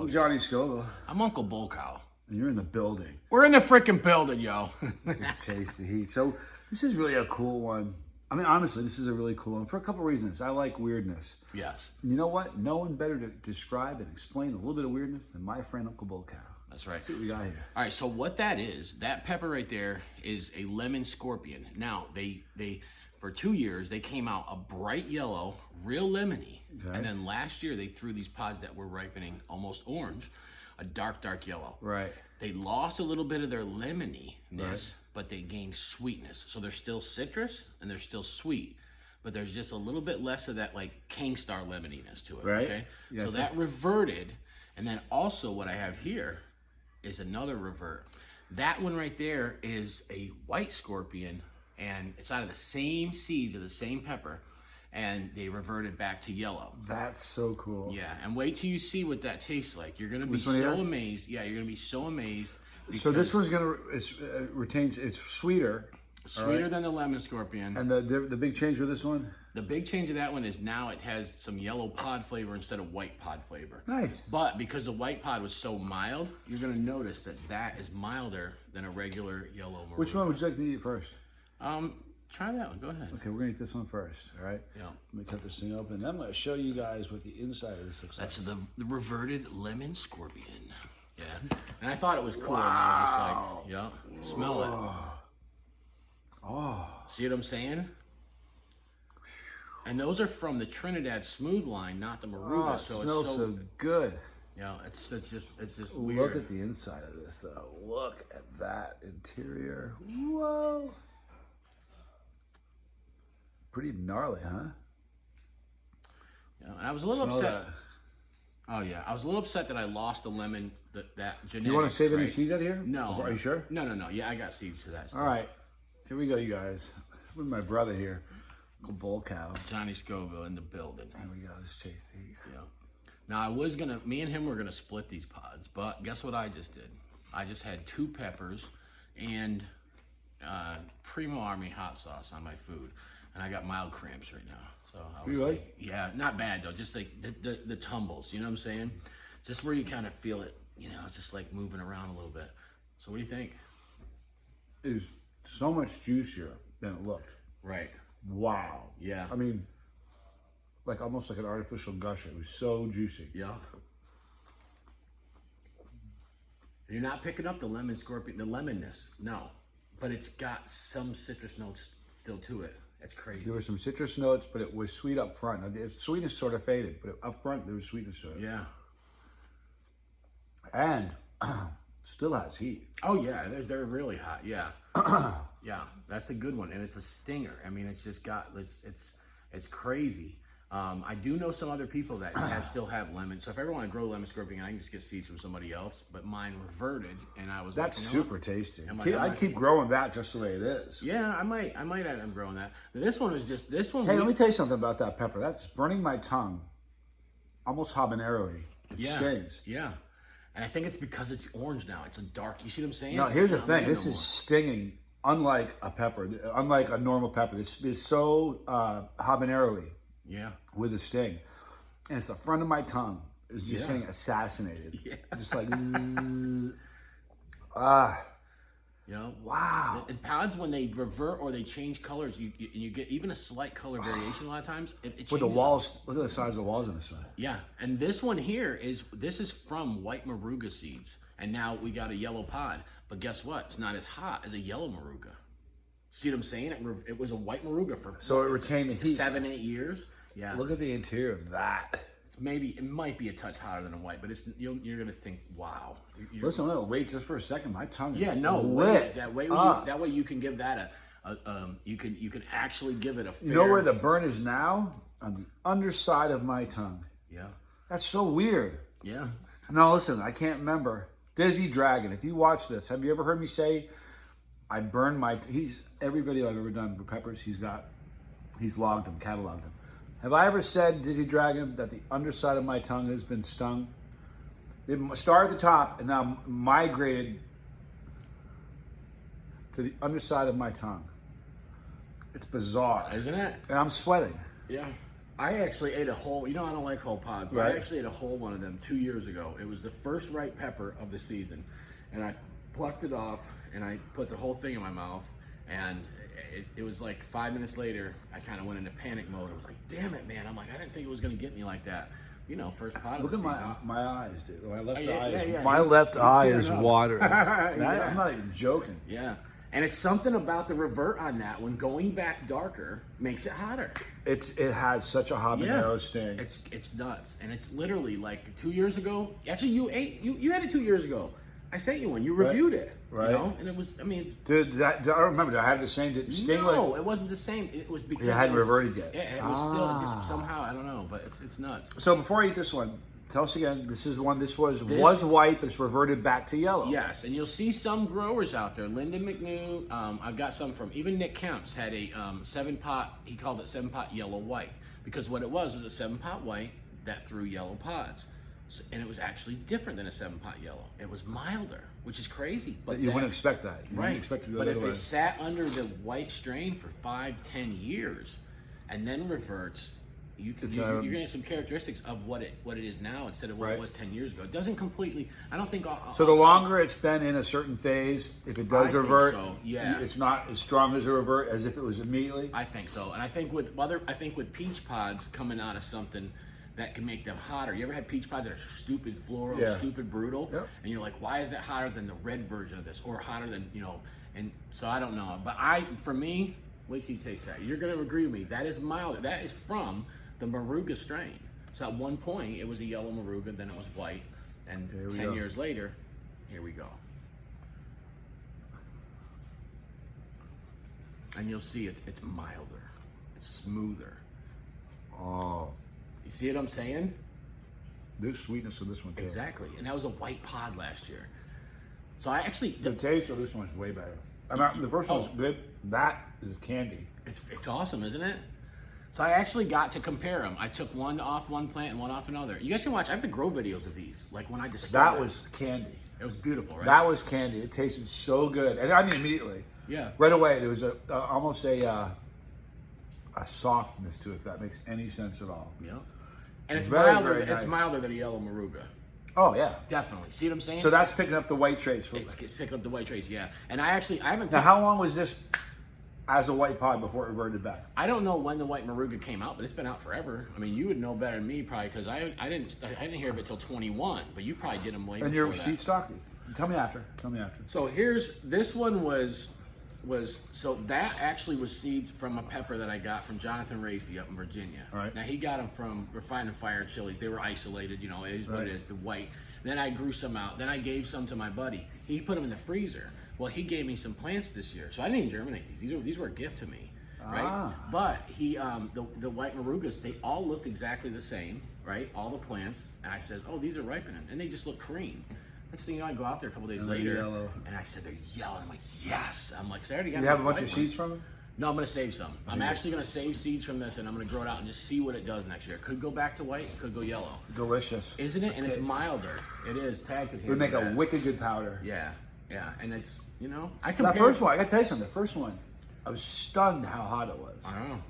I'm Johnny Scoville. I'm Uncle Bullcow. And you're in the building. We're in the freaking building, yo. This is Taste the Heat. So this is really a cool one. I mean, honestly, this is a really cool one for a couple reasons. I like weirdness. Yes. You know what? No one better to describe and explain a little bit of weirdness than my friend Uncle Bullcow. That's right. Let's see what we got here. All right, so what that is, that pepper right there is a lemon scorpion. Now, they for 2 years, they came out a bright yellow, real lemony. Okay. And then last year, they threw these pods that were ripening almost orange, a dark yellow. Right. They lost a little bit of their lemoniness, right, but they gained sweetness. So they're still citrus and they're still sweet, but there's just a little bit less of that like Kingstar lemoniness to it. Right. Okay. Yeah, so that reverted. And then also what I have here is another revert. That one right there is a white scorpion, and it's out of the same seeds of the same pepper, and they reverted back to yellow. That's so cool. Yeah, and wait till you see what that tastes like. You're gonna be so amazed. Yeah, you're gonna be so amazed. So this one's gonna retains. It's sweeter. Sweeter than the lemon scorpion. And the big change with this one? The big change of that one is now it has some yellow pod flavor instead of white pod flavor. Nice. But because the white pod was so mild, you're gonna notice that that is milder than a regular yellow Maruga. Which one would you like to eat first? Try that one, go ahead. Okay, we're gonna eat this one first, all right? Yeah. Let me cut this thing open. Then I'm gonna show you guys what the inside of this looks like. That's the reverted lemon scorpion. Yeah. And I thought it was cool. Wow. And I was just like, yeah, smell it. Oh. See what I'm saying? And those are from the Trinidad Smooth line, not the Maruga. Oh, it smells so good. Yeah, it's just weird. Look at the inside of this though. Look at that interior. Whoa. Pretty gnarly, huh? Yeah, and I was a little upset. Oh yeah, I was a little upset that I lost the lemon, that genetic. Do you want to save any seeds out here? No. Are you sure? No. Yeah, I got seeds to that stuff. All right, here we go, you guys. With my brother here, Uncle Bullcow. Johnny Scoville in the building. Here we go, let's chase these. Yeah. Now me and him were gonna split these pods, but guess what I just did? I just had 2 peppers and Primo Army hot sauce on my food. And I got mild cramps right now. So I was really? like, yeah, not bad though. Just like the tumbles, you know what I'm saying? Just where you kind of feel it, you know, just like moving around a little bit. So what do you think? It is so much juicier than it looked. Right. Wow. Yeah. I mean, like almost like an artificial gusher. It was so juicy. Yeah. You're not picking up the lemon scorpion, the lemonness, no. But it's got some citrus notes still to it. That's crazy. There were some citrus notes, but it was sweet up front. The sweetness sort of faded, but up front there was sweetness to it. Yeah. And still has heat. Oh yeah, they're really hot. Yeah. Yeah, that's a good one, and it's a stinger. I mean, it's just got it's crazy. I do know some other people that still have lemon. So if I ever want to grow lemon scorpion, I can just get seeds from somebody else. But mine reverted, and I was that's like, you know super tasty. I keep growing that just the way it is. Yeah, I might end up growing that. This one was just Hey, let me tell you something about that pepper. That's burning my tongue, almost habanero-y. It stings. Yeah, and I think it's because it's orange now. It's a dark. You see what I'm saying? No, here's the thing. This is stinging, unlike a pepper, unlike a normal pepper. This is so habanero-y. Yeah. With a sting. And it's the front of my tongue. It's just getting assassinated. Yeah. Just like zzz. You know? Wow. And pods, when they revert or they change colors, you get even a slight color variation a lot of times. With the walls, look at the size of the walls in this one. Yeah. And this one here is from white Maruga seeds. And now we got a yellow pod. But guess what? It's not as hot as a yellow Maruga. See what I'm saying? It was a white Maruga for so it retained the heat. 7-8 years. Yeah. Look at the interior of that. It might be a touch hotter than a white, but you're gonna think, wow. Listen, I'm gonna wait just for a second. My tongue is lit. That way you can give that you can actually give it a fair... You know where the burn is now? On the underside of my tongue. Yeah. That's so weird. Yeah. No, listen, I can't remember. Dizzy Dragon, if you watch this, have you ever heard me say I burned my... Every video I've ever done for peppers, he's logged them, cataloged them. Have I ever said, Dizzy Dragon, that the underside of my tongue has been stung? It started at the top and now migrated to the underside of my tongue. It's bizarre. Isn't it? And I'm sweating. Yeah. I actually ate a whole, I don't like whole pods, but Right. I actually ate a whole one of them 2 years ago. It was the first ripe pepper of the season. And I plucked it off and I put the whole thing in my mouth. And it was like 5 minutes later, I kind of went into panic mode. I was like, damn it, man. I'm like, I didn't think it was going to get me like that. First pot of Look the at season. my eyes, dude. My left yeah, eye is, yeah. my He's- left he's eye tearing is up. watering. Yeah. I'm not even joking. Yeah. And it's something about the revert on that when going back darker makes it hotter. It has such a habanero sting. It's nuts. And it's literally like 2 years ago. Actually, you had it 2 years ago. I sent you one. You reviewed it. Right. And it was, Did I don't remember. Did I have the same? Did it sting no, like? it wasn't the same. It was because It hadn't was, reverted yet. Yeah, it was still just somehow, I don't know, but it's nuts. So before I eat this one, tell us again. This is one. This was This- white, but it's reverted back to yellow. Yes, and you'll see some growers out there. Lyndon McNew, I've got some from, even Nick Kemp's had a 7-pot, he called it 7-pot yellow white. Because what it was a 7-pot white that threw yellow pods. So, and it was actually different than a 7-pot yellow. It was milder, which is crazy. But you wouldn't expect that. You Right. wouldn't expect it to go But the if other it way. sat under the white strain for 5-10 years and then reverts, you're going to get some characteristics of what it is now instead of what Right. it was 10 years ago. It doesn't completely, I don't think... So the longer it's been in a certain phase, if it does I think revert, so, yeah. it's not as strong as a revert as if it was immediately. I think so. And I think with peach pods coming out of something that can make them hotter. You ever had peach pods that are stupid floral, Yeah. stupid brutal? Yep. And you're like, why is that hotter than the red version of this? Or hotter than, and so I don't know. But for me, wait till you taste that. You're going to agree with me. That is milder. That is from the Moruga strain. So at one point, it was a yellow Moruga, then it was white. And 10 years later, here we go. And you'll see it's milder. It's smoother. Oh, You see what I'm saying? there's sweetness of this one too. Exactly. And that was a white pod last year. So I actually, The taste of this one's way better. The first one's good. That is candy. it's awesome, isn't it? So I actually got to compare them. I took one off one plant and one off another. You guys can watch. I have to grow videos of these. Like when I discovered That was candy. it was beautiful, right? That was candy. It tasted so good, and I mean immediately, yeah. right away. There was almost a softness to it. If that makes any sense at all. Yeah. And it's Very, milder. very It's nice. milder than a yellow Moruga. Oh yeah. Definitely. See what I'm saying? So that's picking up the white trace. it's picking up the white trace. Yeah. And I haven't. Now, how long was this as a white pod before it reverted back? I don't know when the white Moruga came out, but it's been out forever. I mean, you would know better than me probably because I didn't hear of it till 21, but you probably did them way And before you're that. seed stocking. Tell me after. So this one was so that actually was seeds from a pepper that I got from Jonathan Racy up in Virginia. All right. Now he got them from Refined and Fired Chilies. They were isolated, it is what Right. it is, the white. Then I grew some out. Then I gave some to my buddy. He put them in the freezer. Well, he gave me some plants this year, so I didn't even germinate these. These were a gift to me, right? Ah. But he, the white Morugas, they all looked exactly the same, right? All the plants, and I says, oh, these are ripening, and they just look cream. Next thing you know, I go out there a couple days And they're later, yellow. and I said they're yellow. I'm like, yes. I'm like, 'cause I already got. You have a my bunch of white seeds ones. from them? No, I'm gonna save some. I'm actually gonna save seeds from this, and I'm gonna grow it out and just see what it does next year. It could go back to white, it could go yellow, Delicious. isn't it? And it's Okay. milder. It is. Tag could It would make handle a that. wicked good powder. Yeah, and it's I That compared. first one, I gotta tell you something. The first one, I was stunned how hot it was. I know.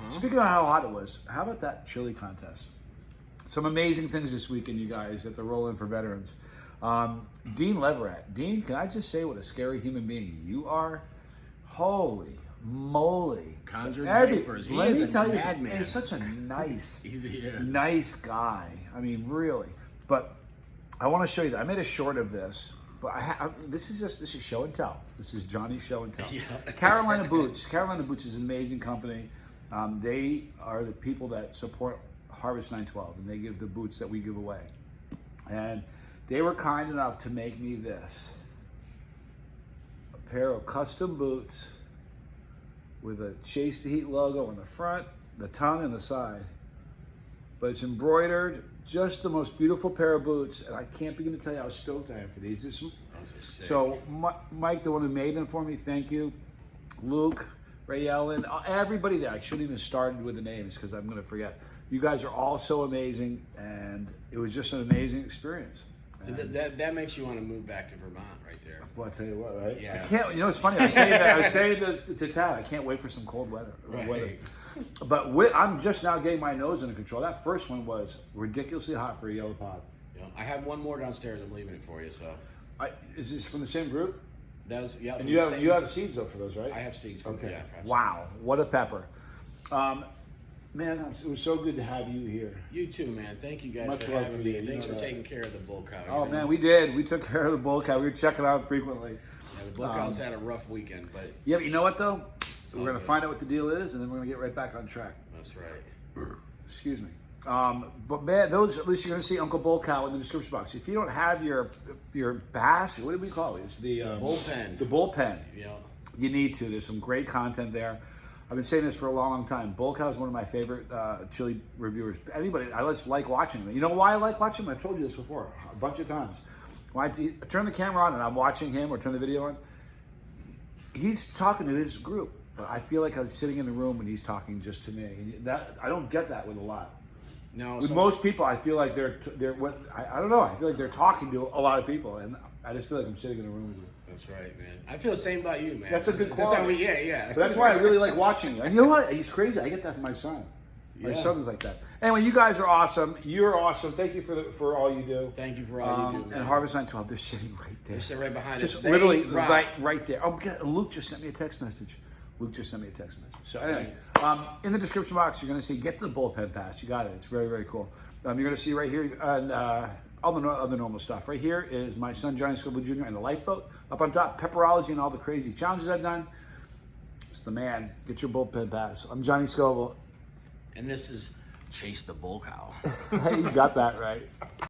Speaking of how hot it was, how about that chili contest? Some amazing things this weekend, you guys, at the Roll In for Veterans. Dean Leverett. Dean, can I just say what a scary human being you are? Holy moly. Conjured Every- vapors. He Let is me a tell you, madman. he's such a nice, Yeah. nice guy. I mean, really. But I want to show you that. I made a short of this. But this is show and tell. This is Johnny's show and tell. Yeah. Carolina Boots. Carolina Boots is an amazing company. They are the people that support Harvest 912, and they give the boots that we give away. And they were kind enough to make me this. A pair of custom boots with a Chase the Heat logo on the front, the tongue, and the side. But it's embroidered. Just the most beautiful pair of boots, and I can't begin to tell you how stoked I am for these. So, Mike, the one who made them for me, thank you. Luke, Ray Ellen, everybody there. I shouldn't even have started with the names because I'm going to forget. You guys are all so amazing, and it was just an amazing experience. That makes you want to move back to Vermont right there. Well, I tell you what, right? Yeah. I can't. You know, it's funny. I say to Tad, I can't wait for some cold weather. Right. But I'm just now getting my nose under control. That first one was ridiculously hot for a yellow pod. Yeah. I have one more downstairs. I'm leaving it for you. So. Is this from the same group? That was yeah. And you have seeds though for those, right? I have seeds. Okay. Yeah, wow, what a pepper. Man, it was so good to have you here. You too, man. Thank you guys Much for love having for me. you. And thanks You for know taking care of the Bullcow. Oh man, we did. We took care of the Bullcow. We were checking out frequently. Yeah, the Bullcow's had a rough weekend, but yeah, but you know what though? We're going to good. find out what the deal is, and then we're going to get right back on track. that's right. Excuse me. But man, those at least you're going to see Uncle Bullcow in the description box. If you don't have your bass, what do we call it? It's the Bullpen. The bullpen. Yeah. You need to. There's some great content there. I've been saying this for a long, long time. Bullcow is one of my favorite chili reviewers. Anybody, I just like watching them. You know why I like watching them? I've told you this before a bunch of times. When I turn the camera on and I'm watching him or turn the video on, he's talking to his group. But I feel like I'm sitting in the room and he's talking just to me. And that I don't get that with a lot. No. With most people, I feel like they're what I don't know. I feel like they're talking to a lot of people, and I just feel like I'm sitting in a room with you. That's right, man. I feel the same about you, man. That's a good That's quality. how we, yeah. But that's why I really like watching you. And you know what? He's crazy. I get that from my son. My Yeah. son is like that. Anyway, you guys are awesome. You're awesome. Thank you for all you do. Thank you for all you do, man. And Harvest 912, they're sitting right there. They're sitting right behind Just us. literally They rock. right there. Oh, Luke just sent me a text message. So anyway, in the description box, you're going to see get the bullpen pass. You got it. It's very, very cool. You're going to see right here and all the other normal stuff. Right here is my son Johnny Scoble Jr. and the lifeboat. Up on top, pepperology and all the crazy challenges I've done. It's the man. Get your bullpen pass. I'm Johnny Scoble. And this is Chase the Bullcow. Hey, you got that right.